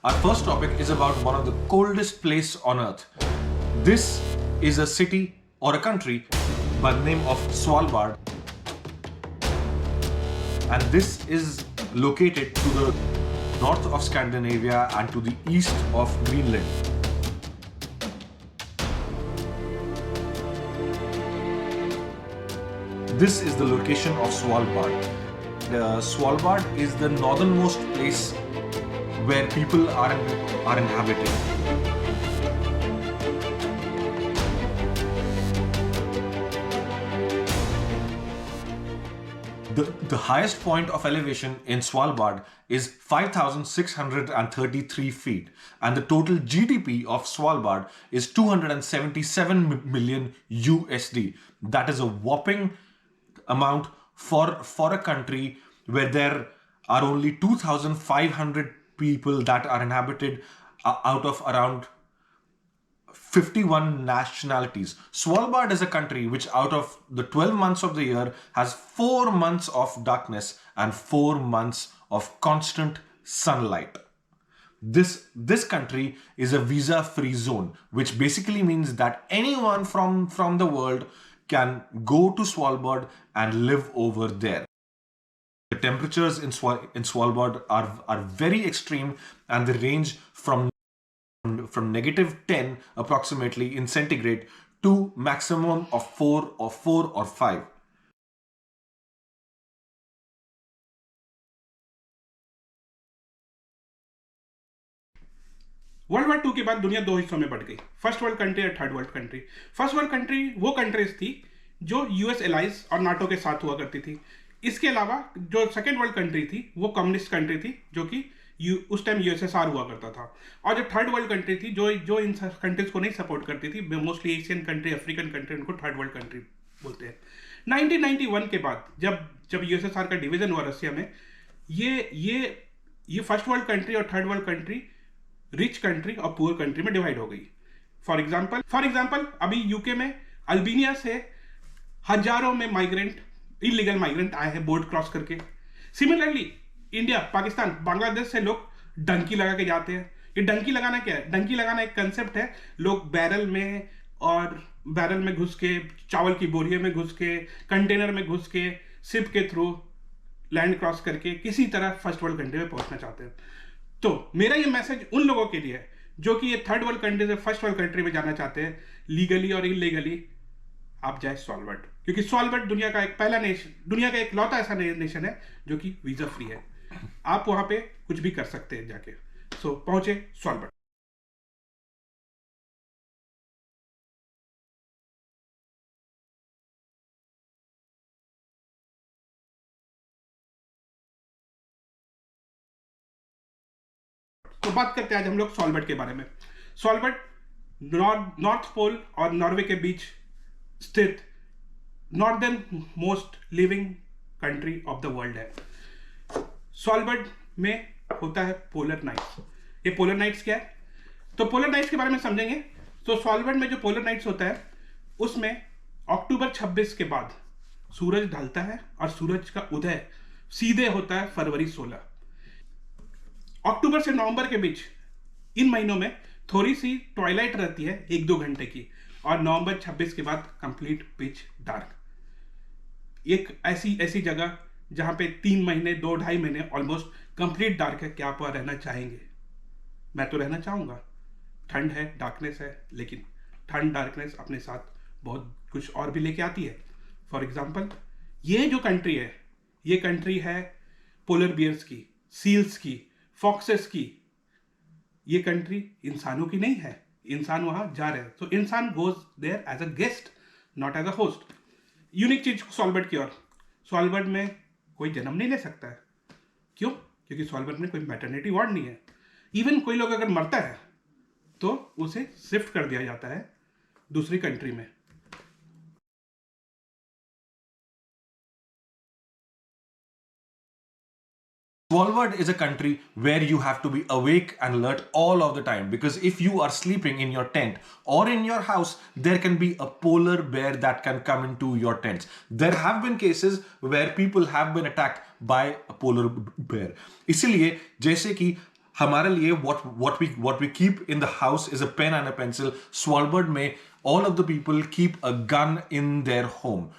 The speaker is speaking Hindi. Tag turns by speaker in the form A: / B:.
A: Our first topic is about one of the coldest places on earth. This is a city or a country by the name of Svalbard, and this is located to the north of Scandinavia and to the east of Greenland. This is the location of Svalbard. Svalbard is the northernmost place where people are inhabiting. The highest point of elevation in Svalbard is 5,633 feet, and the total GDP of Svalbard is 277 million USD. That is a whopping amount for a country where there are only 2,500 people that are inhabited out of around 51 nationalities. Svalbard is a country which out of the 12 months of the year has 4 months of darkness and 4 months of constant sunlight. This country is a visa-free zone, which basically means that anyone from the world can go to Svalbard and live over there. The temperatures in Svalbard are very extreme, and they range from -10 approximately in centigrade to maximum of 4 or 5.
B: World war two के बाद दुनिया दो हिस्सों में बढ़ गई, फर्स्ट वर्ल्ड कंट्री और third world country. First world country वो कंट्रीज थी जो यूएस एलाइज और नाटो के साथ हुआ करती थी। इसके अलावा जो सेकेंड वर्ल्ड कंट्री थी वो कम्युनिस्ट कंट्री थी, जो कि उस टाइम यूएसएसआर हुआ करता था। और जो थर्ड वर्ल्ड कंट्री थी जो इन कंट्रीज को नहीं सपोर्ट करती थी, mostly Asian country, African country, उनको थर्ड वर्ल्ड कंट्री बोलते हैं। 1991 के बाद जब यूएसएसआर का डिवीजन हुआ रशिया में, ये फर्स्ट वर्ल्ड कंट्री और third world country rich country और पुअर कंट्री में डिवाइड हो गई। फॉर एग्जाम्पल अभी यूके में अल्बेनिया से हजारों में इलीगल माइग्रेंट आए हैं बोर्ड क्रॉस करके। सिमिलरली इंडिया, पाकिस्तान, बांग्लादेश से लोग डंकी लगा के जाते हैं। ये डंकी लगाना क्या है? डंकी लगाना एक कंसेप्ट है। लोग बैरल में घुस के, चावल की बोरियों में घुस के, कंटेनर में घुस के, शिप के थ्रू लैंड क्रॉस करके किसी तरह फर्स्ट वर्ल्ड कंट्री में पहुंचना चाहते हैं। तो मेरा ये मैसेज उन लोगों के लिए है जो कि ये थर्ड वर्ल्ड कंट्री से फर्स्ट वर्ल्ड कंट्री में जाना चाहते हैं, लीगली और इलीगली, आप जाए सॉल्वर्ड, क्योंकि सॉल्वर्ड दुनिया का एक लौता ऐसा नेशन है जो कि वीजा फ्री है। आप वहां पे कुछ भी कर सकते हैं जाके। सो पहुंचे सॉल्वर्ड। तो बात करते हैं आज हम लोग सॉल्वर्ड के बारे में। सॉल्वर्ड नॉर्थ पोल और नॉर्वे के बीच स्थित northern most living country of the world है। सॉल्वर्ड में होता है पोलर नाइट्स। ये पोलर नाइट्स क्या है? तो पोलर नाइट्स के बारे में समझेंगे। तो सॉल्वर्ड में जो पोलर नाइट्स होता है उसमें अक्टूबर 26 के बाद सूरज ढलता है और सूरज का उदय सीधे होता है फरवरी 16। अक्टूबर से नवंबर के बीच इन महीनों में थोड़ी सी ट्वाइलाइट रहती है 1-2 घंटे की, और नवंबर 26 के बाद कंप्लीट पिच डार्क। एक ऐसी जगह जहां पे 3 महीने, 2-2.5 महीने ऑलमोस्ट कंप्लीट डार्क है। क्या आप वहां रहना चाहेंगे? मैं तो रहना चाहूंगा। ठंड है, डार्कनेस है, लेकिन ठंड डार्कनेस अपने साथ बहुत कुछ और भी लेके आती है। फॉर एग्जाम्पल, ये जो कंट्री है, ये कंट्री है पोलर बियर्स की, सील्स की, फॉक्सेस की। ये कंट्री इंसानों की नहीं है। इंसान वहां जा रहे हैं, तो इंसान goes there as a guest, not as a host. Unique चीज सॉल्वर्ड की ओर, सॉल्वर्ड में कोई जन्म नहीं ले सकता है। क्यों? क्योंकि सॉल्वर्ड में कोई मैटरनिटी वार्ड नहीं है। इवन कोई लोग अगर मरता है तो उसे शिफ्ट कर दिया जाता है दूसरी कंट्री में।
A: Svalbard is a country where you have to be awake and alert all of the time, because if you are sleeping in your tent or in your house, there can be a polar bear that can come into your tents. There have been cases where people have been attacked by a polar bear. इसलिए जैसे कि हमारे लिए what we keep in the house is a pen and a pencil. Svalbard में all of the people keep a gun in their home.